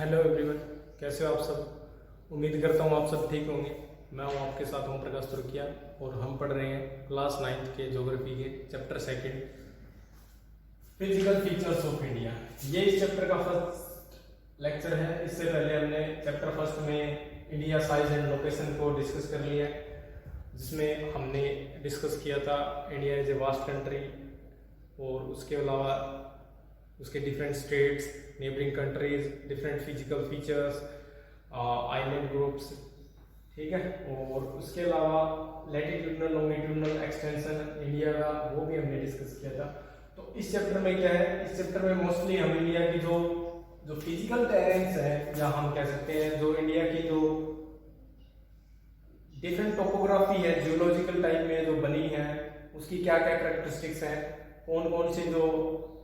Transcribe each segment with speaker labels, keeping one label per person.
Speaker 1: Hello everyone, कैसे हो आप सब। उम्मीद करता हूँ आप सब ठीक होंगे। मैं हूँ आपके साथ ओम प्रकाश तुर्किया और हम पढ़ रहे हैं क्लास 9th के ज्योग्राफी के chapter second physical features of India. ये इस चैप्टर का फर्स्ट लेक्चर है। इससे पहले हमने चैप्टर फर्स्ट में इंडिया साइज एंड लोकेशन को डिस्कस कर लिया, जिसमें हमने डिस्कस किया था India is a vast country और उसके अलावा उसके different states, neighbouring countries, different physical features, island groups, ठीक है। और उसके अलावा लैटिट्यूडनल लॉन्गिट्यूडनल एक्सटेंशन इंडिया का, वो भी हमने डिस्कस किया था। तो इस चैप्टर में क्या है, इस चैप्टर में मोस्टली हम इंडिया की जो जो फिजिकल टेरेंस है, या हम कह सकते हैं जो इंडिया की जो डिफरेंट टोपोग्राफी है जियोलॉजिकल टाइप में जो बनी है, उसकी क्या क्या करेक्टरिस्टिक्स हैं, कौन कौन सी जो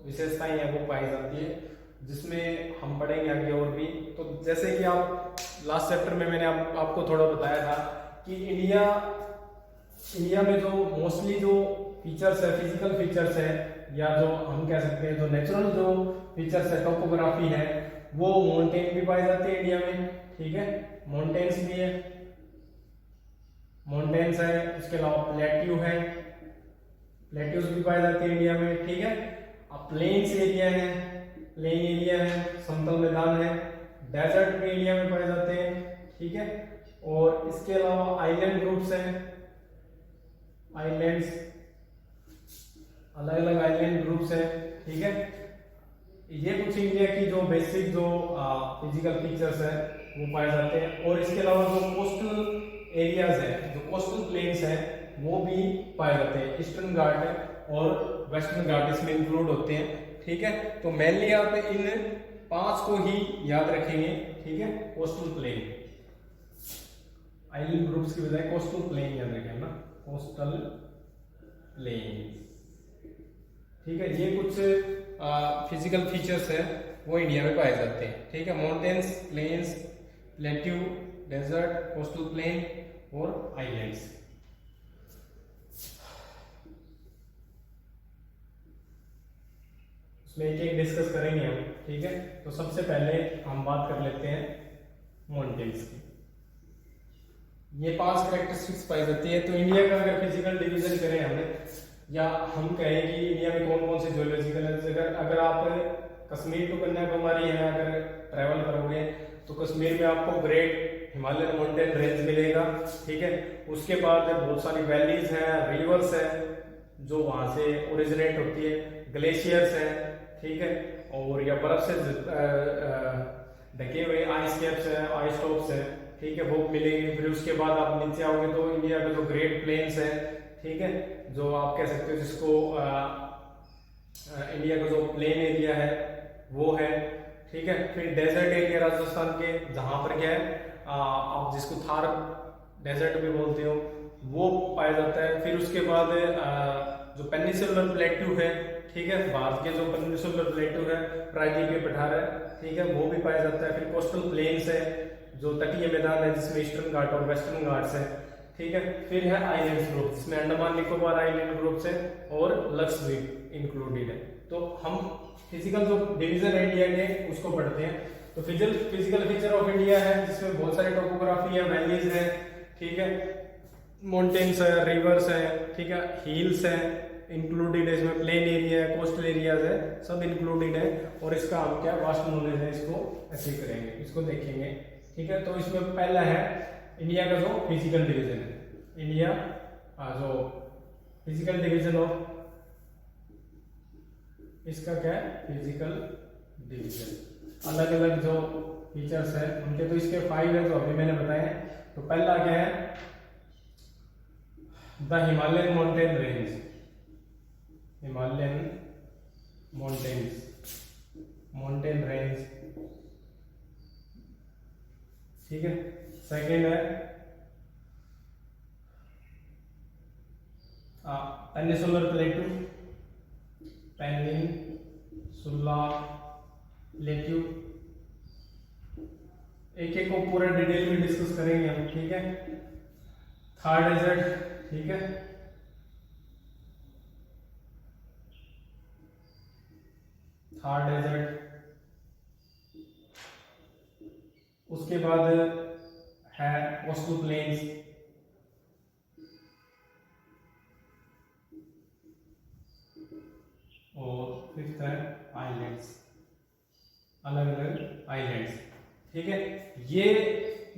Speaker 1: विशेषताएं हैं वो पाई जाती है, जिसमें हम पढ़ेंगे आगे और भी। तो जैसे कि आप लास्ट चैप्टर में मैंने आपको थोड़ा बताया था कि इंडिया में जो मोस्टली जो फीचर्स है, फिजिकल फीचर्स है, या जो हम कह सकते हैं जो नेचुरल जो फीचर्स है, टोपोग्राफी है, वो माउंटेन भी पाए जाते हैं इंडिया में, ठीक है। माउंटेन्स भी है, माउंटेन्स है, उसके अलावा प्लेट्यू है, प्लेट्यूज भी पाए जाते हैं इंडिया में, ठीक है। अब प्लेन्स एरिया है, प्लेन एरिया है, समतल मैदान है, डेजर्ट भी इंडिया में पाए जाते हैं, ठीक है। और इसके अलावा आइलैंड ग्रुप्स हैं, आइलैंड्स, अलग अलग आइलैंड ग्रुप्स हैं, ठीक है। ये कुछ इंडिया की जो बेसिक जो फिजिकल फीचर्स है वो पाए जाते हैं। और इसके अलावा जो कोस्टल एरियाज है, जो कोस्टल प्लेन्स है, वो भी पाए जाते हैं। ईस्टर्न घाट और वेस्टर्न घाट इसमें इंक्लूड होते हैं, ठीक है। तो मेनली आप इन 5 को ही याद रखेंगे, ठीक है। कोस्टल प्लेन, आइलैंड ग्रुप्स की बजाय कोस्टल प्लेन याद रखें ना, कोस्टल प्लेन, ठीक है। ये कुछ फिजिकल फीचर्स है वो इंडिया में पाए जाते हैं, ठीक है। Mountains, plains, plateau, desert, coastal plain और आइलैंड्स। उसमें एक एक डिस्कस करेंगे हम, ठीक है। तो सबसे पहले हम बात कर लेते हैं माउंटेन्स की। ये 5 कैरेक्टरिस्टिक्स पाई जाती है। तो इंडिया का अगर फिजिकल डिवीजन करें हमने, या हम कहें कि इंडिया में कौन कौन से जियोलॉजिकल है, अगर आप कश्मीर टू कन्याकुमारी है अगर ट्रैवल करोगे, तो कश्मीर में आपको ग्रेट हिमालयन माउंटेन रेंज मिलेगा, ठीक है। उसके बाद बहुत सारी वैलीज हैं, रिवर्स है जो वहां से ओरिजिनेट होती है, ग्लेशियर्स हैं, ठीक है। और या बर्फ से ढके हुए आइस कैप्स है, आइस टॉप्स है, ठीक है, वो मिलेंगे। फिर उसके बाद आप नीचे आओगे तो इंडिया का जो ग्रेट प्लेन्स है, ठीक है, जो आप कह सकते हो जिसको इंडिया का जो प्लेन एरिया है वो है, ठीक है। फिर डेजर्ट एरिया राजस्थान के, जहां पर क्या है आप जिसको थार डेजर्ट भी बोलते हो, वो पाया जाता है। फिर उसके बाद जो पेनिनसुलर प्लेट्यू है, ठीक है, भारत के जो पेनिनसुलर प्लेट्यू है, प्रायद्वीपीय के पठार है, ठीक है, वो भी पाया जाता है। फिर कोस्टल प्लेन्स है, जो तटीय मैदान है जिसमें ईस्टर्न घाट और वेस्टर्न घाट्स है, ठीक है। फिर है आइलैंड ग्रुप, जिसमें अंडमान निकोबार आइलैंड ग्रुप्स है और लक्षद्वीप इंक्लूडेड है। तो हम फिजिकल जो डिवीजन है इंडिया के उसको पढ़ते हैं। तो फिजिकल फीचर ऑफ इंडिया है, जिसमें बहुत सारी टोपोग्राफी है, वैलीज है, ठीक है, माउंटेन्स है, रिवर्स है, ठीक है, हिल्स है इंक्लूडेड है, इसमें प्लेन एरिया है, कोस्टल एरियाज है, सब इंक्लूडेड है। और इसका हम क्या वास्ट नॉलेज है, इसको ऐसे करेंगे, इसको देखेंगे, ठीक है। तो इसमें पहला है इंडिया का जो फिजिकल डिवीजन है, इंडिया जो फिजिकल डिवीजन ऑफ, इसका क्या है फिजिकल डिवीजन, अलग अलग जो फीचर्स है उनके। तो इसके 5 है जो अभी मैंने बताए। तो पहला क्या है, the Himalayan mountain range, Himalayan mountain range, ठीक है। सेकेंड है पेनिनसुलर प्लेट्यू, पेनिनसुलर प्लेट्यू, एक एक को पूरा डिटेल में डिस्कस करेंगे हम, ठीक है। थार डेजर्ट, ठीक है, थार डेजर्ट, उसके बाद है कोस्टल प्लेन्स, और फिफ्थ है आइलैंड्स, अलग अलग आइलैंड्स। ठीक है, ये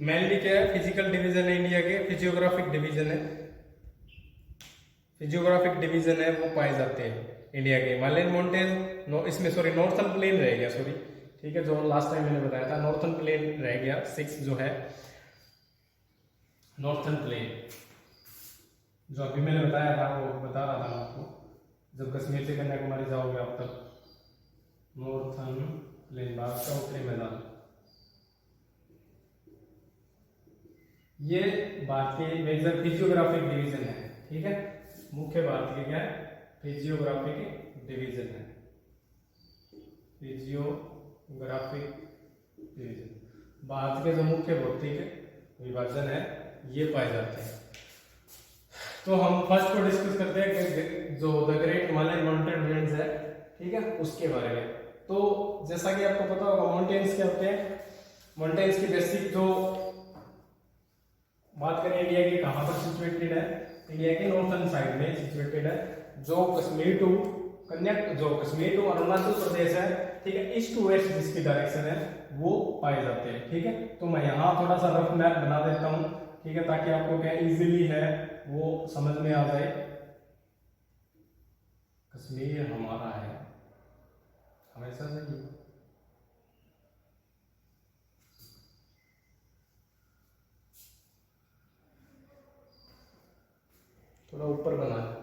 Speaker 1: मेनली क्या है, फिजिकल डिवीजन है इंडिया के, फिजियोग्राफिक डिवीजन है, फिजियोग्राफिक डिवीजन है वो पाए जाते हैं इंडिया के। हिमालयन माउंटेन इसमें सॉरी नॉर्थन प्लेन रह गया, सॉरी ठीक है, जो लास्ट टाइम मैंने बताया था नॉर्थन प्लेन रह गया, 6 जो है नॉर्थन प्लेन, जो अभी मैंने बताया था वो बता रहा था मैं आपको, जब कश्मीर से कन्याकुमारी जाओगे आप तब नॉर्थन प्लेन भारत का उत्तरी मैदान, ये भारत के मेजर फिजियोग्राफिक डिवीजन है। ठीक है, मुख्य भारत के क्या है, फिजियोग्राफिक डिवीजन है, फिजियोग्राफिक डिवीजन, भारत के जो मुख्य भौतिक विभाजन है ये पाए जाते हैं। तो हम फर्स्ट को डिस्कस करते हैं कि जो the great Himalayan mountain range है, ठीक है, उसके बारे में। तो जैसा कि आपको पता होगा माउंटेन्स क्या होते हैं, माउंटेन्स की बेसिक जो बात करें इंडिया की कहाँ पर सिचुएटेड है, इंडिया के नॉर्थन साइड में सिचुएटेड है, जो कश्मीर टू अरुणाचल प्रदेश है, ठीक है, ईस्ट टू वेस्ट जिसकी डायरेक्शन है वो पाए जाते हैं। ठीक है, तो मैं यहाँ थोड़ा सा रफ मैप बना देता हूँ, ठीक है, ताकि आपको क्या इजीली है वो समझ में आ जाए। कश्मीर हमारा है हमेशा से ही, थोड़ा ऊपर बना देता हूँ।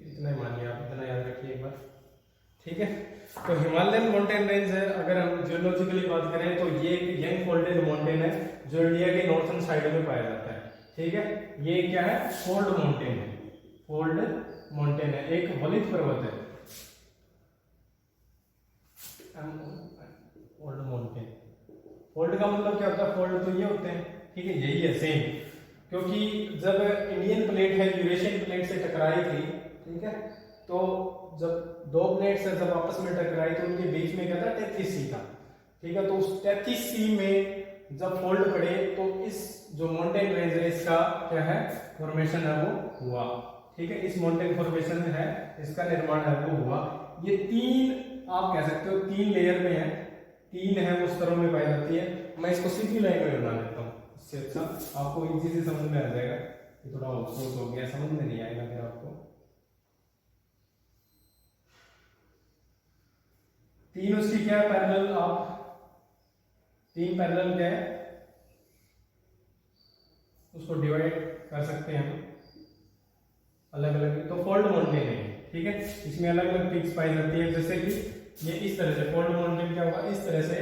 Speaker 1: इतना ही मानिए आप, इतना याद रखिए एक बार। ठीक है, तो हिमालयन माउंटेन रेंज है, अगर हम जियोलॉजिकली बात करें तो ये एक यंग फोल्डेड माउंटेन है जो इंडिया के नॉर्थन साइड में पाया जाता है। ठीक है, ये क्या है, फोल्ड माउंटेन है, फोल्ड माउंटेन है, एक वलित पर्वत है, फोल्ड माउंटेन। फोल्ड का मतलब क्या होता है, फोल्ड तो ये होते हैं, ठीक है, यही है सेम, क्योंकि जब इंडियन प्लेट है यूरेशियन प्लेट से टकराई थी, ठीक है, तो जब दो प्लेट्स जब आपस में टकराई तो उनके बीच में क्या था, 33 सी था। ठीक है, तो उस 33 सी में जब फोल्ड पड़े तो इस जो माउंटेन रेंज है इसका क्या है, फॉर्मेशन है वो हुआ। ठीक है, इस माउंटेन फॉर्मेशन है इसका निर्माण है वो हुआ। ये 3 आप कह सकते हो 3 लेयर में है, 3 है वो स्तरों में पाई जाती है। मैं इसको सीधी लाइन में बना लेता हूँ, इससे अच्छा आपको इजी से समझ में आ जाएगा। ये थोड़ा अफसोस हो गया, समझ में नहीं आएगा फिर आपको। 3 उसकी क्या है, पैरेलल, आप 3 पैरेलल क्या है उसको डिवाइड कर सकते हैं हम अलग अलग, तो फोल्ड माउंटेन है। ठीक है, इसमें अलग अलग पीक्स पाई जाती है, जैसे कि ये इस तरह से फोल्ड माउंटेन क्या होगा, इस तरह से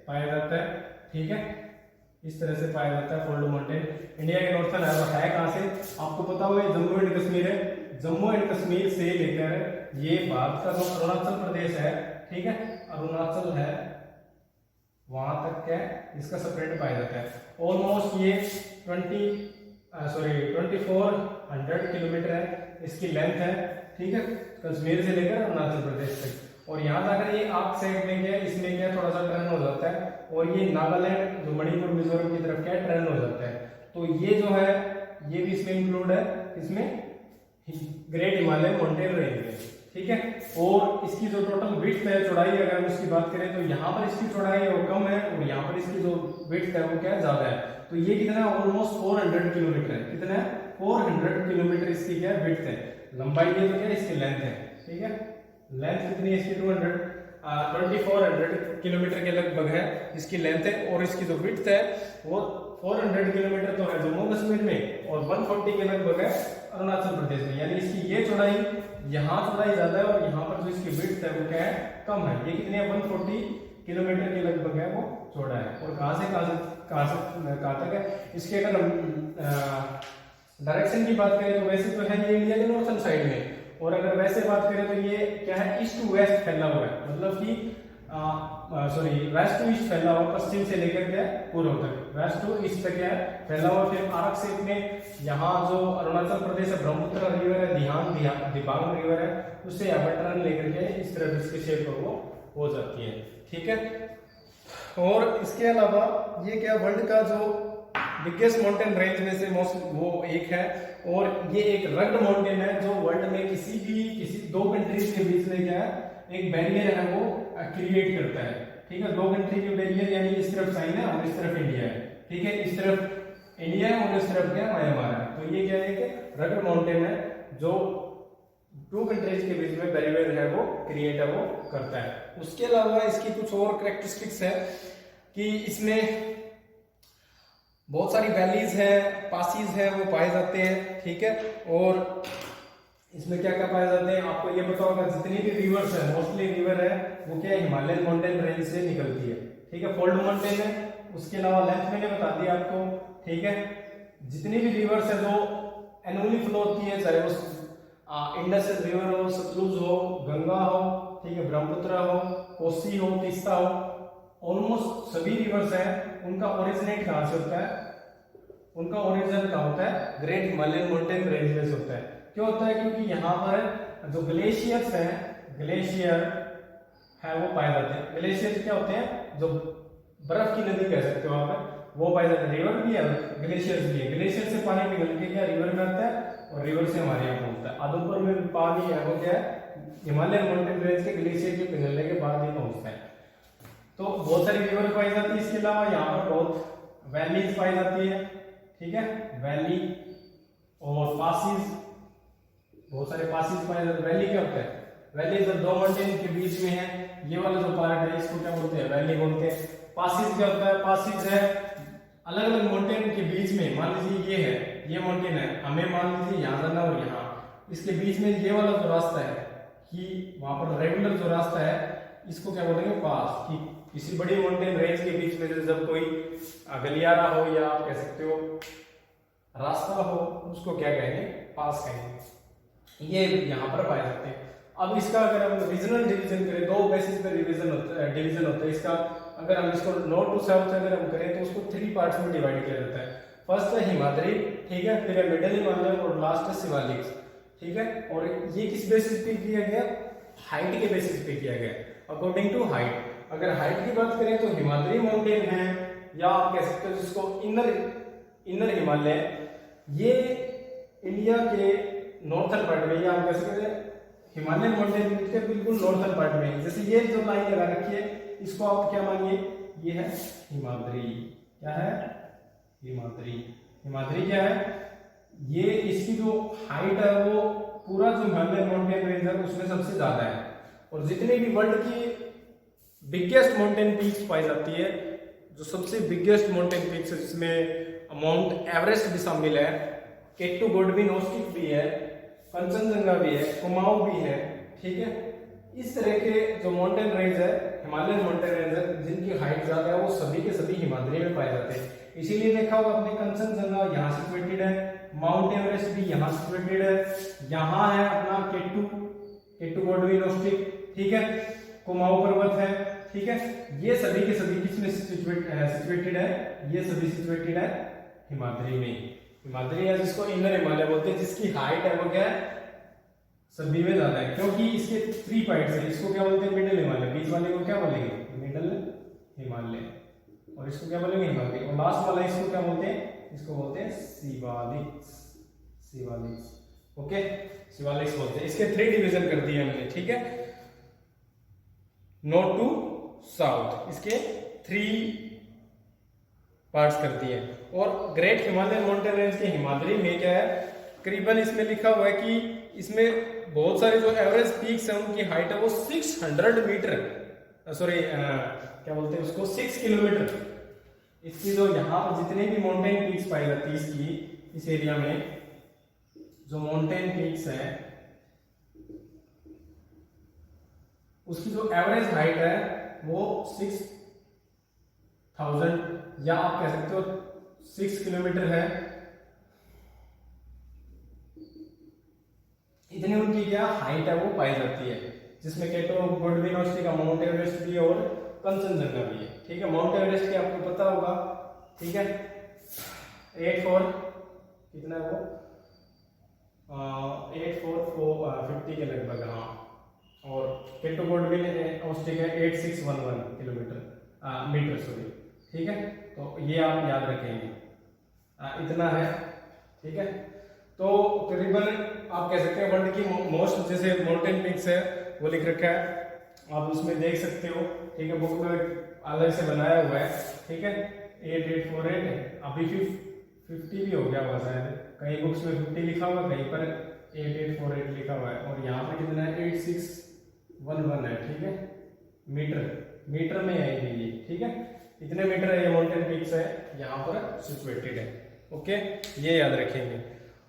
Speaker 1: पाया जाता है। ठीक है, इस तरह से पाया जाता है फोल्ड माउंटेन। इंडिया के नॉर्थन है कहाँ से आपको पता होगा, जम्मू एंड कश्मीर है, जम्मू एंड कश्मीर से लेकर ये भारत का जो अरुणाचल प्रदेश है, ठीक है, अरुणाचल है वहां तक क्या है इसका स्प्रेड पाया जाता है। ऑलमोस्ट ये 2400 किलोमीटर है इसकी लेंथ है। ठीक है, कश्मीर से लेकर अरुणाचल प्रदेश तक, और यहाँ जाकर ये आर्क साइड में क्या, इसमें क्या थोड़ा सा टर्न हो जाता है, और ये नागालैंड जो मणिपुर मिजोरम की तरफ क्या टर्न हो जाता है। तो ये जो है ये भी इसमें इंक्लूड है, इसमें ग्रेट हिमालयन माउंटेन रेंज है। ठीक है, और इसकी जो टोटल विड्थ है, चौड़ाई अगर हम इसकी बात करें तो यहाँ पर इसकी चौड़ाई है वो कम है, और यहाँ पर इसकी जो विड्थ है वो क्या ज्यादा है। तो ये कितना है, ऑलमोस्ट 400 किलोमीटर है। कितना है, 400 किलोमीटर इसकी क्या विड्थ है, लंबाई है तो क्या इसकी लेंथ है। ठीक है, लेंथ कितनी है इसकी, 2400 किलोमीटर के लगभग है इसकी लेंथ है, और इसकी जो विड्थ है वो 400 किलोमीटर तो है जम्मू कश्मीर में, और 140 के लगभग है अरुणाचल प्रदेश में। यानी इसकी ये चौड़ाई, यहाँ चौड़ाई ज्यादा है, और यहाँ पर जो इसकी विड्थ है वो क्या है, कम है। ये कितनी है, 140 किलोमीटर के लगभग है वो चौड़ा है। और कहाँ से कहाँ तक है, इसके अगर डायरेक्शन की बात करें तो वैसे तो है ये इंडिया के नॉर्थन साइड में, और अगर वैसे बात करें तो ये क्या है, ईस्ट टू वेस्ट फैला हुआ है, मतलब कि सॉरी वेस्ट टू ईस्ट फैला हुआ, पश्चिम से लेकर के पूर्व तक, वेस्ट टू ईस्ट तक क्या है फैला हुआ। फिर आरक से इतने यहाँ जो अरुणाचल प्रदेश है, ब्रह्मपुत्र रिवर है, दिबांग रिवर है, उससे यहाँ पर टर्न लेकर के इस तरह इसके शेप वो हो जाती है, ठीक है। और इसके अलावा ये क्या वर्ल्ड का जो बिगेस्ट माउंटेन रेंज में से मोस्ट वो एक है, और ये एक रग्ड माउंटेन है जो वर्ल्ड में किसी दो कंट्रीज के बीच में क्या है एक बैरियर है वो क्रिएट करता है, ठीक है। दो कंट्री के बैरियर, यानी इस तरफ चाइना और इस तरफ इंडिया है, ठीक है। इस तरफ इंडिया है और इस तरफ क्या म्यांमार है। तो ये क्या है कि रग्ड माउंटेन है जो टू कंट्रीज के बीच में बैरियर है वो क्रिएट है वो करता है। उसके अलावा इसकी कुछ और कैरेक्टरिस्टिक्स है कि इसमें बहुत सारी वैलीज है, पासिस है वो पाए जाते हैं, ठीक है। और इसमें क्या क्या पाए जाते हैं आपको ये पता होगा, जितनी भी रिवर्स है मोस्टली रिवर है वो क्या हिमालयन माउंटेन रेंज से निकलती है, ठीक है। फोल्ड माउंटेन है, उसके अलावा लेंथ मैंने बता दिया आपको, ठीक है। जितनी भी रिवर्स है जो एनुअली फ्लो होती है, चाहे वो इंडस रिवर हो, सतलुज हो, गंगा हो, ठीक है, ब्रह्मपुत्र हो, कोसी हो, तीस्ता हो, ऑलमोस्ट सभी रिवर्स हैं, उनका ओरिजिनेट कहाँ से होता है, उनका ओरिजिन कहाँ होता है, ग्रेट हिमालयन माउंटेन रेंज में से होता है। क्यों होता है, क्योंकि यहाँ पर जो ग्लेशियर्स हैं, ग्लेशियर है वो पाए जाते हैं। ग्लेशियर क्या होते हैं, जो बर्फ की नदी कह सकते हो आप, वो पाए जाते हैं। रिवर भी है, ग्लेशियर्स भी है। ग्लेशियर से पानी पिघल के क्या रिवर में आता है, और रिवर से हमारे यहाँ पहुंचता है। आदमपुर में पानी है वो क्या है, हिमालयन माउंटेन रेंज के ग्लेशियर के पिघलने के बाद ही पहुंचता है। तो बहुत सारी रिवर पाई जाती है। इसके अलावा यहाँ पर बहुत वैलीज पाई जाती है, ठीक है, वैली और पासिस, बहुत सारे पासिस पाए जाते हैं। वैली क्या होता है, वैली जब दो माउंटेन के बीच में है, ये वाला जो पार्ट है इसको क्या बोलते हैं, वैली बोलते हैं। पासिस क्या होता है, पासिस है अलग अलग माउंटेन के बीच में, मान लीजिए ये है, ये माउंटेन है, हमें मान लीजिए यहाँ जाना और यहाँ, इसके बीच में ये वाला जो रास्ता है कि वहां पर रेगुलर जो रास्ता है इसको क्या बोलेंगे, पास। कि किसी बड़ी माउंटेन रेंज के बीच में जब कोई गलियारा हो या आप कह सकते हो रास्ता हो, उसको क्या कहेंगे, पास कहेंगे। ये यहाँ पर पाए जाते हैं। अब इसका अगर हम रीजनल डिवीजन करें, दो बेसिस पे डिवीजन होता है इसका। अगर हम इसको नॉर्थ टू साउथ अगर हम करें तो उसको 3 पार्ट्स में डिवाइड किया जाता है। फर्स्ट है हिमाद्री, ठीक है, फिर है मिडिल हिमालय और लास्ट है शिवालिक, ठीक है। और ये किस बेसिस पे किया गया, हाइट के बेसिस पे किया गया, अकॉर्डिंग टू हाइट। अगर हाइट की बात करें तो हिमाद्री माउंटेन है, या आप कह सकते हो जिसको इनर हिमालय, ये इंडिया के नॉर्थन पार्ट में, या आप कह सकते हैं हिमालयन माउंटेन के बिल्कुल नॉर्थन पार्ट में। जैसे ये जो लाइन लगा रखी है इसको आप क्या मानिए, ये है हिमाद्री। क्या है, हिमाद्री। हिमाद्री क्या है, ये इसकी जो हाइट है वो पूरा जो हिमालयन माउंटेन रेंज है उसमें सबसे ज्यादा है। और जितने भी वर्ल्ड की बिगेस्ट माउंटेन पीक्स पाई जाती है, जो सबसे बिगेस्ट माउंटेन पीक्स है जिसमें माउंट एवरेस्ट भी शामिल है, केटू गोडवी नोस्टिक भी है, कंचनजंगा भी है, कुमाऊं भी है, ठीक है। इस तरह के जो माउंटेन रेंज है, हिमालयन माउंटेन रेंज है, जिनकी हाइट ज्यादा है, वो सभी के सभी हिमाद्री में पाए जाते हैं। इसीलिए देखा होगा आपने, कंचनजंगा यहाँ सिचुएटेड है, माउंट एवरेस्ट भी यहाँ सिचुएटेड है, यहाँ है अपना केटू गोडवी नोस्टिक, ठीक है, कुमाऊं पर्वत है, ठीक है। ये सभी के सभी किसमें सिचुएटेड है, ये सभी सिचुएटेड है हिमाद्री में। हिमाद्री है जिसको इनर हिमालय बोलते हैं, जिसकी हाइट है वो क्या है, सभी में ज्यादा है, क्योंकि इसके 3 पॉइंट्स है। इसको क्या बोलते हैं, मिडिल हिमालय, बीच वाले को क्या बोलेंगे, मिडिल हिमालय, और इसको क्या बोलेंगे, हिमालय। और लास्ट वाला इसको क्या बोलते हैं, इसको बोलते हैं शिवालिक। ओके, शिवालिक बोलते हैं। इसके 3 डिवीजन कर दिए हमने, ठीक है, नॉर्थ टू साउथ, इसके 3 पार्ट्स करती है। और ग्रेट हिमालयन माउंटेन रेंज के हिमाद्री में क्या है, करीबन इसमें लिखा हुआ है कि इसमें बहुत सारे जो एवरेज पीक्स हैं उनकी हाइट है वो 600 मीटर, सॉरी क्या बोलते हैं उसको, 6 किलोमीटर। इसकी जो यहाँ पर जितने भी माउंटेन पीक्स पाई जाती है इसकी, इस एरिया में जो माउंटेन पीक्स है उसकी जो एवरेज हाइट है वो 6000, या आप कह सकते हो 6 किलोमीटर है। इतनी उनकी क्या हाइट है वो पाई जाती है। जिसमें केटो गोडविन ऑस्ट्रिका, माउंट एवरेस्ट भी और कंचनजंगा भी है। ठीक है, माउंट एवरेस्ट की आपको पता होगा। ठीक है, 84 कितना है वो 8450 के लगभग। हाँ, और केटो गोडविन ऑस्ट्रिका 8611 किलोमीटर मीटर सॉरी। ठीक है, तो ये आप याद रखेंगे, इतना है। ठीक है, तो करीबन आप कह सकते हैं वर्ल्ड की मोस्ट जैसे माउंटेन पिक्स है वो लिख रखा है, आप उसमें देख सकते हो। ठीक है, बुक में अलग से बनाया हुआ है। ठीक है, 8848 है, अभी 50 भी हो गया होगा शायद, कई बुक्स में 50 लिखा हुआ, कहीं पर 8848 लिखा हुआ है, और यहाँ पर कितना है 8611 है। ठीक है, मीटर में है ये। ठीक है, इतने मीटर है ये माउंटेन पीक्स है यहाँ पर सिचुएटेड है। ओके, ये याद रखेंगे।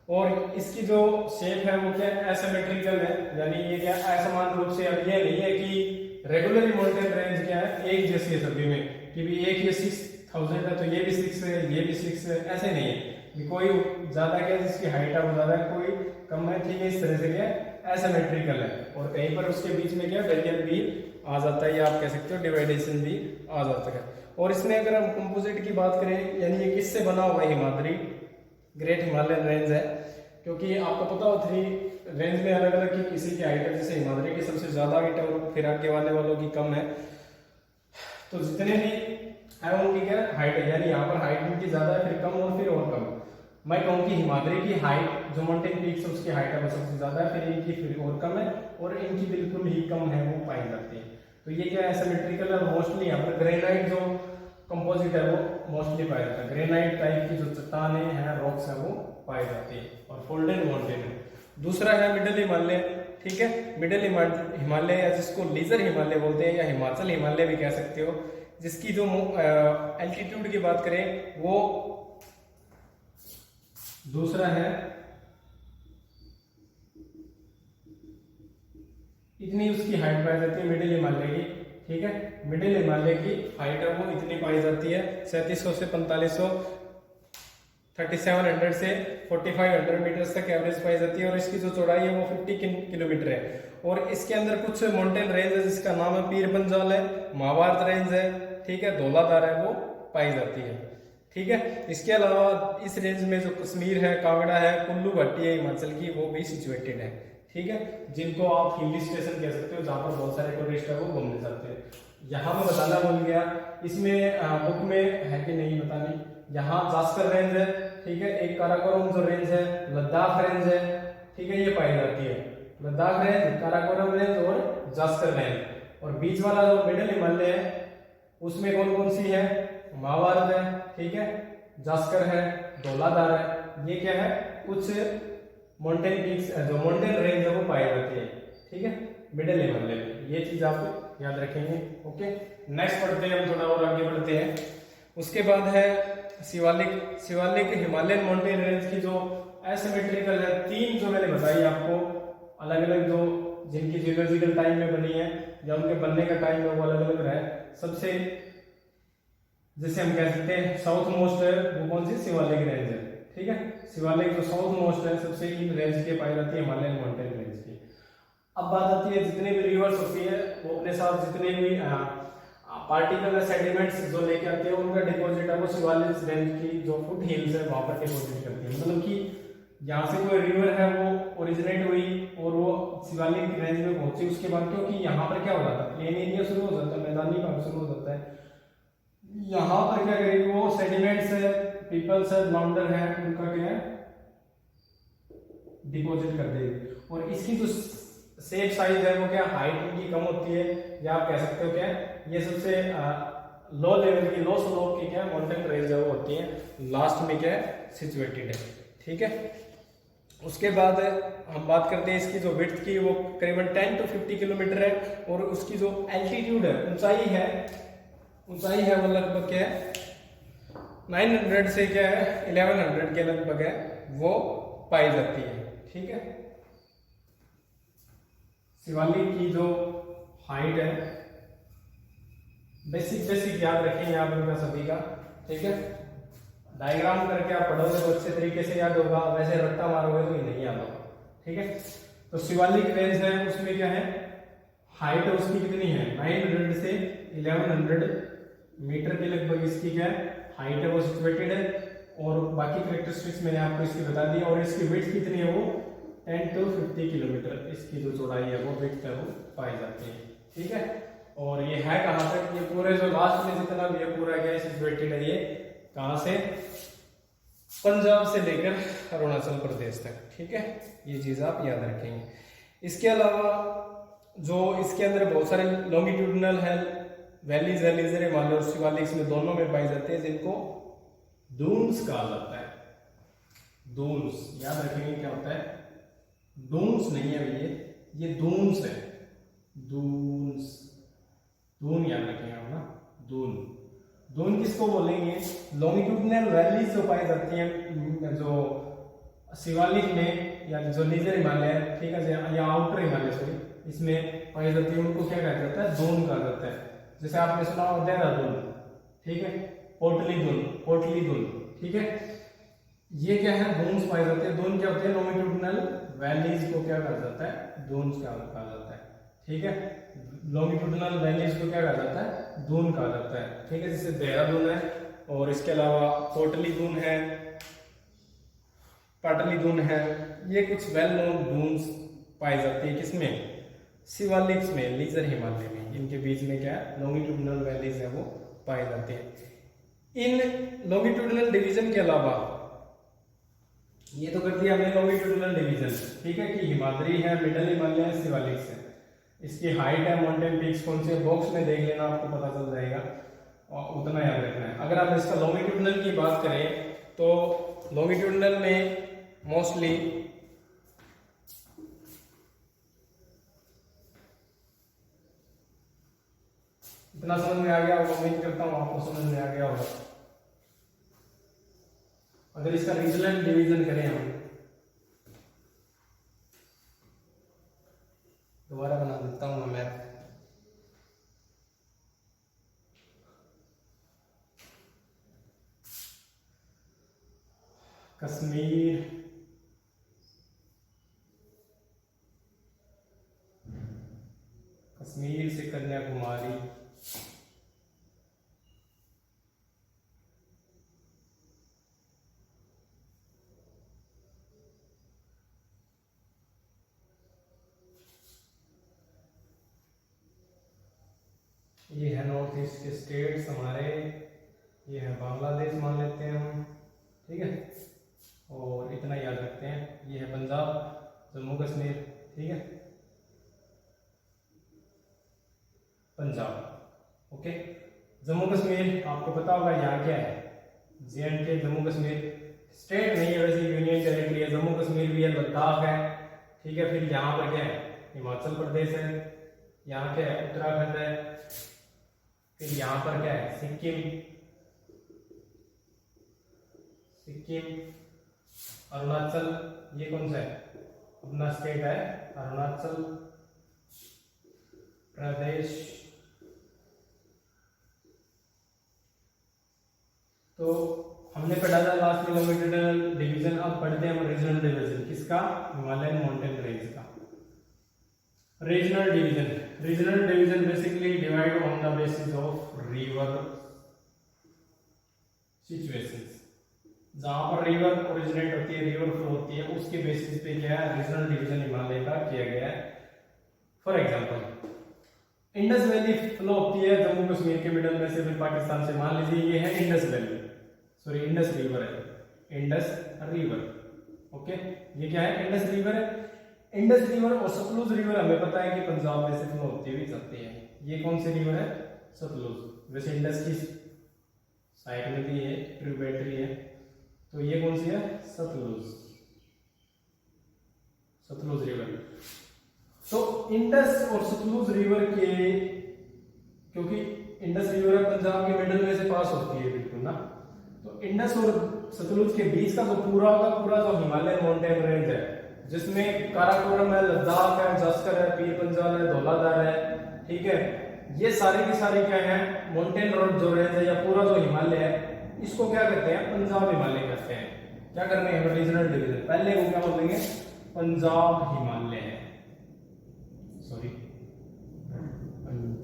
Speaker 1: और इसकी जो शेप है वो क्या एसिमेट्रिकल है, यानी ये क्या असमान रूप से, अब ये नहीं है कि रेगुलर माउंटेन रेंज क्या है एक जैसी है सभी में, कि भी एक ये 6000 है तो ये भी 6 है, ये भी 6 है, ऐसे नहीं है। कोई ज्यादा क्या जिसकी हाइट है वो ज्यादा है, कोई कम है। ठीक है, इस तरह से क्या एसिमेट्रिकल है, और कहीं पर उसके बीच में क्या वेरिएबल भी आ जाता है, या आप कह सकते हो डिवाइडेशन भी आ जाता है। और इसमें अगर हम कंपोजिट की बात करें, यानी ये किससे बना हुआ है, हिमाद्री ग्रेट हिमालयन रेंज है, क्योंकि आपको पता हो 3 रेंज में अलग अलग की किसी की हाइट है, जैसे हिमाद्री की सबसे ज्यादा हाइट है और फिर आगे वाले वालों की कम है। तो जितने भी है उनकी क्या हाइट है, यानी यहाँ पर हाइट उनकी ज्यादा है, फिर कम और फिर और कम। मैं कहूँ कि हिमाद्री की हाइट जो माउंटेन पीक्स है उसकी हाइट है वो सबसे ज्यादा है, फिर इनकी फिर और कम है, और इनकी बिल्कुल ही कम है वो पाई जाती है। तो ये क्या है एसिमेट्रिकल है। मोस्टली यहाँ पर ग्रेनाइट जो कंपोजिट है वो मोस्टली पाया जाता है, ग्रेनाइट टाइप की जो चट्टाने हैं रॉक्स है वो पाई जाती है, और फोल्डेड माउंटेन है। दूसरा है मिडिल हिमालय। ठीक है, मिडिल हिमालय या जिसको लीजर हिमालय बोलते हैं, या हिमाचल हिमालय भी कह सकते हो, जिसकी जो एल्टीट्यूड की बात करें वो दूसरा है, इतनी उसकी हाइट पाई जाती है मिडिल हिमालय की। ठीक है, मिडिल हिमालय की हाइट है वो इतनी पाई जाती है 3700 से 4500, 3700 से 4500 मीटर तक एवरेज पाई जाती है, और इसकी जो चौड़ाई है वो 50 किलोमीटर है। और इसके अंदर कुछ माउंटेन रेंज है जिसका नाम है पीर पंजाल है, महाभारत रेंज है, ठीक है, धौलाधार है वो पाई जाती है। ठीक है, इसके अलावा इस रेंज में जो कश्मीर है, कांगड़ा है, कुल्लू घाटी है हिमाचल की, वो भी सिचुएटेड है। ठीक है, जिनको आप हिल स्टेशन कह सकते हो, जहां पर बहुत सारे टूरिस्ट है वो घूमने जाते हैं। यहाँ मैं बताना भूल गया, इसमें बुक में है कि नहीं पता नहीं, यहाँ जास्कर रेंज है। ठीक है, एक काराकोरम जो रेंज है, लद्दाख रेंज है। ठीक है, ये पाई जाती है लद्दाख रेंज, काराकोरम रेंज और जास्कर रेंज। और बीच वाला जो मिडिल हिमालय है उसमें कौन कौन सी है, महाभारत है, ठीक है, जास्कर है, धौलाधार है। ये क्या है, कुछ माउंटेन पीक्स जो माउंटेन रेंज है वो पाई जाती है। ठीक है, मिडिल हिमालय में, ये चीज आप याद रखेंगे। ओके, नेक्स्ट पढ़ते हैं, हम थोड़ा और आगे बढ़ते हैं। उसके बाद है शिवालिक हिमालयन माउंटेन रेंज की जो एसिमेट्रिकल है, 3 जो मैंने बताई आपको, अलग अलग जो जिनकी जियोलॉजिकल टाइम में बनी है या उनके बनने का टाइम है वो अलग अलग रहा है। सबसे जैसे हम कह सकते हैं साउथ मोस्ट है वो कौन सी, शिवालिक रेंज है। ठीक है, शिवालिक जो साउथ मोस्ट है सबसे इन रेंज के पाई जाती है, हिमालयन माउंटेन रेंज की। अब बात आती है जितने भी रिवर्स होती है वो अपने साथ जितने भी पार्टिकल सेडिमेंट्स जो लेके आते हैं उनका डिपॉजिट है वो शिवालिक रेंज की जो फुट हिल्स है वहां पर डिपॉजिट करती है। मतलब कि यहाँ से कोई रिवर है वो ओरिजिनेट हुई और वो शिवालिक रेंज में पहुंची, उसके बाद क्योंकि यहाँ पर क्या हो जाता है, प्लेन एरिया शुरू हो जाता है, मैदानी भाग शुरू हो जाता है। यहाँ पर क्या करेगी वो सेडिमेंट्स है, पीपल्स है, ब्लाउंडर है, उनका क्या है डिपॉजिट कर देगी। और इसकी जो शेप साइज है वो क्या हाइट उनकी कम होती है, या आप कह सकते हो क्या ये सबसे लो लेवल की, लो स्लोप की क्या माउंटेन रेंज है वो होती है, लास्ट में क्या सिचुएटेड है। ठीक है, उसके बाद हम बात करते हैं इसकी जो विड्थ की, वो करीबन 10 to 50 किलोमीटर है, और उसकी जो एल्टीट्यूड है, ऊंचाई है वो लगभग क्या है 900 से क्या है 1100 के लगभग है वो पाई जाती है। ठीक है, शिवालिक की जो हाइट है, बेसिक याद रखेंगे आप इनका सभी का। ठीक है, डायग्राम करके आप पढ़ोगे तो अच्छे तरीके से याद होगा, वैसे रट्टा मारोगे तो नहीं याद होगा। ठीक है, तो शिवालिक रेंज है उसमें क्या है हाइट उसकी कितनी है 900 से 1100 मीटर के लगभग इसकी क्या है हाइट है, वो सिचुएटेड है। और बाकी करेक्टरिस्टिक्स मैंने आपको इसकी बता दी। और इसकी विड्थ कितनी है, वो 10 to 50 किलोमीटर इसकी जो चौड़ाई है वो विड्थ है वो पाई जाती है। ठीक है, और ये है कहाँ तक, ये पूरे जो लास्ट में जितना भी है पूरा क्या सिचुएटेड है, ये कहाँ से, पंजाब से लेकर अरुणाचल प्रदेश तक। ठीक है, ये चीज आप याद रखेंगे। इसके अलावा जो इसके अंदर बहुत सारे लॉन्गिट्यूडनल है वैलीज है, लेजर हिमालय और शिवालिक्स में दोनों में पाई जाते हैं, जिनको डून्स कहा जाता है। डून्स याद रखेंगे क्या होता है, डून्स नहीं है भैया, ये डून्स है, डून्स, दून याद रखेंगे आप ना, दून। दून किसको बोलेंगे, लॉन्गिट्यूडनल वैलीज जो पाई जाती हैं जो शिवालिक में या जो लेजर हिमालय है, ठीक है, या आउटर हिमालय सॉरी, इसमें पाई जाती है, उनको क्या कहा जाता है, दून कहा जाता है। जैसे आपने सुना हो देहरादून, ठीक है, पोटली दून, पोटली दून, ठीक है, ये क्या है, दून्स पाए जाते हैं। दून क्या होते हैं, लॉन्गिट्यूडनल वैलीज को क्या कहा जाता है, दून्स कहा जाता है। ठीक है, लॉन्गिट्यूडनल वैलीज को क्या कहा जाता है, दून कहा जाता है। ठीक है, जैसे देहरादून है, और इसके अलावा पोटली दून है, पाटली दून है, ये कुछ वेल नोन दून्स पाई जाती है, किसमें, शिवालिक्स में, लेजर हिमालय में, इनके बीच में क्या है, लॉन्गिट्यूडनल वैलीज है वो पाए जाते हैं। इन लॉन्गिट्यूडनल डिवीजन के अलावा ये तो कर दिया हमने लॉन्गिट्यूडनल डिवीजन, ठीक है, कि हिमाद्री है, मिडल हिमालय है, शिवालिक्स है। इसकी हाइट है, माउंटेन पीक्स कौन से, बॉक्स में देख लेना, आपको पता चल जाएगा, और उतना याद रखना है। अगर आप इसका लॉन्गिट्यूडनल की बात करें तो लॉन्गिट्यूडनल में मोस्टली इतना समझ में आ गया होगा, उम्मीद करता हूँ आपको समझ में आ गया होगा। अगर इसका रीजनल डिवीजन करें हम, दोबारा बना देता हूँ मैं मैप। कश्मीर, कश्मीर से कन्याकुमारी, ये है नॉर्थ ईस्ट के स्टेट्स हमारे, ये है बांग्लादेश मान लेते हैं हम, ठीक है, और इतना याद रखते हैं। ये है पंजाब, जम्मू कश्मीर, ठीक है, पंजाब, ओके। जम्मू कश्मीर आपको पता होगा यहाँ क्या है, JNK, जम्मू कश्मीर स्टेट नहीं है वैसे, यूनियन टेरिटरी है, जम्मू कश्मीर भी है, लद्दाख है, ठीक है। फिर यहाँ पर क्या है, हिमाचल प्रदेश है, यहाँ क्या है, उत्तराखंड है, फिर यहाँ पर क्या है, सिक्किम, सिक्किम, अरुणाचल, ये कौन सा है, अपना स्टेट है अरुणाचल प्रदेश। तो हमने पढ़ा था लास्ट में लॉन्गिट्यूडनल डिवीजन, अब पढ़ते हैं हम रीजनल डिवीजन, किसका, हिमालयन माउंटेन रेंज का। Regional division, regional division basically divide on the basis of river situations. जहां पर रिवर ओरिजिनेट होती है, रिवर फ्लो होती है, उसके बेसिस पे क्या है, रीजनल डिवीजन हिमालय का किया गया है। For example Indus valley flow होती है जम्मू कश्मीर के मिडल में से, फिर पाकिस्तान से, मान लीजिए ये है Indus valley, sorry Indus river है, इंडस रिवर, ओके। ये क्या है, इंडस रिवर है। इंडस रिवर और सतलुज रिवर हमें पता है कि पंजाब में से फ्लो होती हुई जाती है। ये कौन सी रिवर है, सतलुज। वैसे इंडस की साइड में भी है, ट्रिब्यूटरी है, तो ये कौन सी है, सतलुज, सतलुज रिवर। तो इंडस और सतलुज रिवर के, क्योंकि इंडस रिवर पंजाब के मिडल में से पास होती है बिल्कुल ना, तो इंडस और सतलुज के बीच का जो पूरा का पूरा जो हिमालयन माउंटेन रेंज है, जिसमें काराकोरम है, लद्दाख है, जस्कर है, पीर पंजाल है, धौलाधार है, ठीक है, ये सारी की सारी क्या है, माउंटेन रोड जो रेंज है या पूरा जो हिमालय है, इसको क्या कहते हैं, पंजाब हिमालय कहते हैं। क्या करने हैं, रीजनल डिवीजन, पहले वो क्या बोलेंगे, पंजाब हिमालय, सॉरी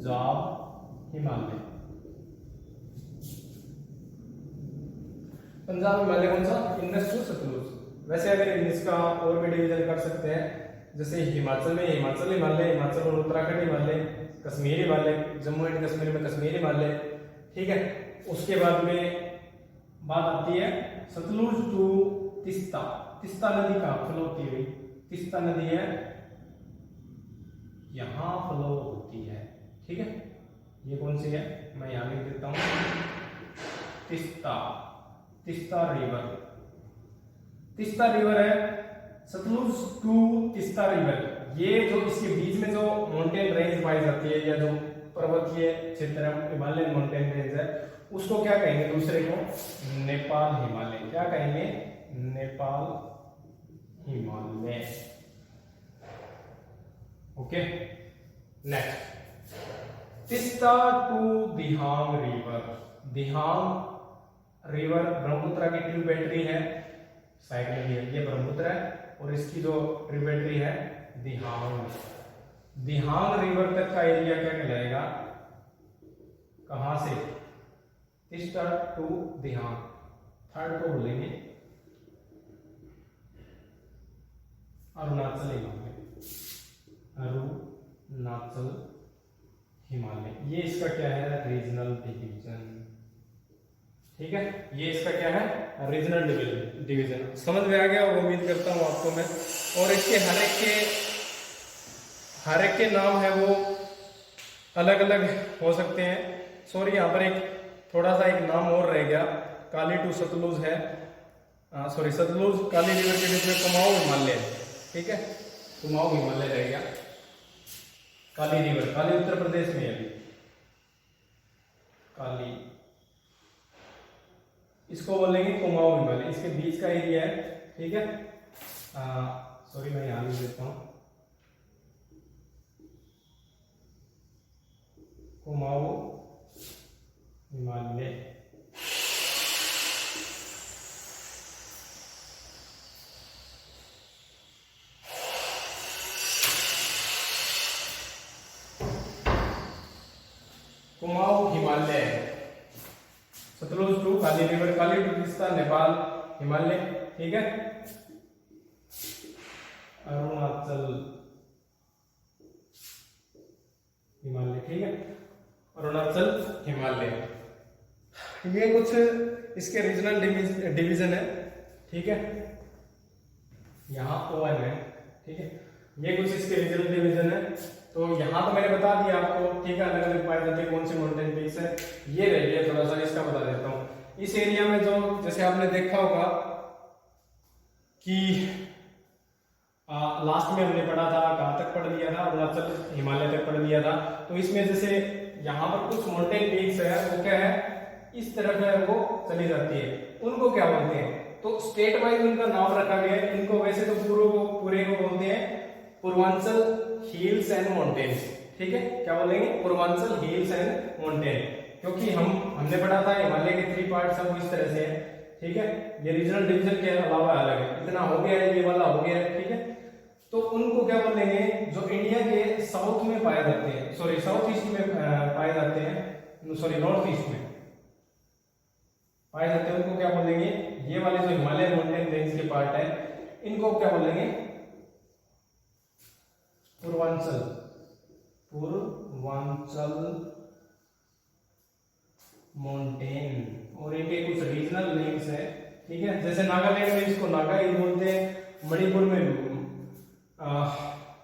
Speaker 1: पंजाब हिमालय। पंजाब हिमालय कौन सा? इंडस टू सतलुज। वैसे अगर इसका और भी डिवीजन कर सकते हैं, जैसे हिमाचल में हिमाचल हिमालय, हिमाचल और उत्तराखंड हिमालय, कश्मीर हिमालय, जम्मू एंड कश्मीर में कश्मीर हिमालय, ठीक है। उसके बाद में बात आती है सतलुज टू तीस्ता। तीस्ता नदी कहाँ फ्लो होती है? तीस्ता नदी है यहां फ्लो होती है, ठीक है। ये कौन सी है? मैं यहां लिख देता हूं, तीस्ता, तीस्ता रिवर। तीस्ता रिवर है सतलुज टू तीस्ता रिवर। ये जो इसके बीच में जो माउंटेन रेंज पाई जाती है या जो पर्वतीय क्षेत्र है, हिमालयन माउंटेन रेंज है, उसको क्या कहेंगे? दूसरे को नेपाल हिमालय। क्या कहेंगे? Nepal Himalaya. Okay, next Teesta to Dihang river. Dihang river Brahmaputra की ट्रिब्यूटरी है, साइड में भी है, ये ब्रह्मपुत्र है और इसकी जो ट्रिब्यूटरी है दिहांग। दिहांग रिवर तक का एरिया क्या कहलाएगा? कहां से? Teesta to Dihang. थर्ड को बोलेंगे अरुणाचल हिमालय। अरुणाचल हिमालय, ये इसका क्या है? रीजनल डिवीजन, ठीक है। ये इसका क्या है? Regional division. समझ में आ गया? वो उम्मीद करता हूं आपको मैं। और इसके हर एक के नाम है वो अलग अलग हो सकते हैं। सॉरी, यहाँ पर एक थोड़ा सा एक नाम और रह गया, काली टू सतलुज है। सॉरी, सतलुज काली रिवर के बीच में कुमाऊं हिमालय, ठीक है। कुमाऊं हिमालय रह गया। काली रिवर, काली उत्तर प्रदेश में है अभी। काली, इसको बोलेंगे कुमाऊं हिमालय। इसके बीच का एरिया है, ठीक है। सॉरी, मैं यहां लिख देता हूं Kumaon Himalaya. Kumaon Himalaya, Sutlej to Kali river, Kali to Teesta Nepal Himalaya, ठीक है। अरुणाचल हिमालय, ठीक है। अरुणाचल हिमालय, ये कुछ इसके रीजनल डिवीजन है, ठीक है। यहाँ OM है, ठीक है। ये कुछ इसके रीजनल डिवीजन है। तो यहाँ तो मैंने बता दिया आपको, ठीक है, अलग अलग पाए जाते हैं कौन से माउंटेन पीक्स है। ये रह गया, थोड़ा सा इसका बता देता हूँ। इस एरिया में जो, जैसे आपने देखा होगा कि लास्ट में हमने पढ़ा था, कहाँ तक पढ़ लिया था? अरुणाचल हिमालय तक पढ़ लिया था। तो इसमें जैसे यहाँ पर कुछ माउंटेन पीक्स है, वो क्या है? इस तरफ है, वो चली जाती है। उनको क्या बोलते हैं? तो स्टेट वाइज उनका नाम रखा गया है। इनको वैसे तो पूरे को बोलते हैं पूर्वांचल हिल्स एंड माउंटेन्स, ठीक है। क्या बोलेंगे? पूर्वांचल हिल्स एंड माउंटेन, क्योंकि हमने पढ़ा था हिमालय के 3 पार्ट्स हैं, वो इस तरह से है, ठीक है। ये रीजनल डिवीजन के अलावा अलग है। इतना हो गया है, ये वाला हो गया है, ठीक है। तो उनको क्या बोलेंगे? जो इंडिया के साउथ में पाए जाते हैं, सॉरी साउथ ईस्ट में पाए जाते हैं, सॉरी नॉर्थ ईस्ट में पाए जाते हैं, उनको क्या बोलेंगे? ये वाले जो हिमालय माउंटेन रेंज के पार्ट है, इनको क्या बोलेंगे? पूर्वांचल, पूर्वांचल माउंटेन। और इनके कुछ रीजनल नेम्स है, ठीक है। जैसे नागालैंड में इसको नागा हिल बोलते हैं, मणिपुर में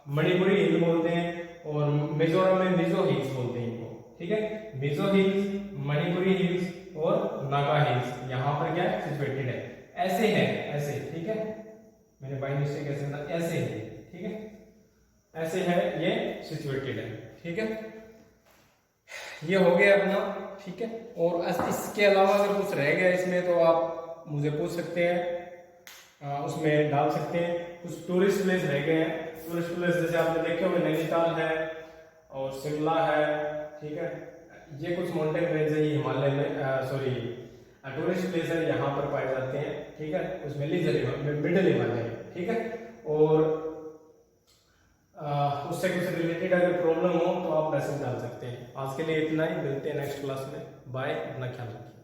Speaker 1: मणिपुरी हिल बोलते हैं, और मिजोरम में मिजो हिल्स बोलते हैं इनको, ठीक है। मिजो हिल्स, मणिपुरी हिल्स और नागा हिल्स यहाँ पर क्या है? सिचुएटेड है। ऐसे है, ऐसे, ठीक है। मैंने बाय मिस्टेक ऐसे बता, ऐसे है, ठीक है। ऐसे है, ये सिचुएटेड है, ठीक है। ये हो गया अपना, ठीक है। और इसके अलावा अगर कुछ रह गया इसमें तो आप मुझे पूछ सकते हैं, उसमें डाल सकते हैं। कुछ टूरिस्ट प्लेस रह गए हैं। टूरिस्ट प्लेस जैसे आपने देखे होंगे, नैनीताल है और शिमला है, ठीक है। ये कुछ माउंटेन रेंज है, ये हिमालय में, सॉरी टूरिस्ट प्लेस है, यहाँ पर पाए जाते हैं, ठीक है। उसमें मिडिल हिमालय, ठीक है। और उससे कुछ रिलेटेड अगर प्रॉब्लम हो तो आप आप मैसेज डाल सकते हैं। आज के लिए इतना ही, मिलते हैं नेक्स्ट क्लास में। बाय, अपना ख्याल रखिए।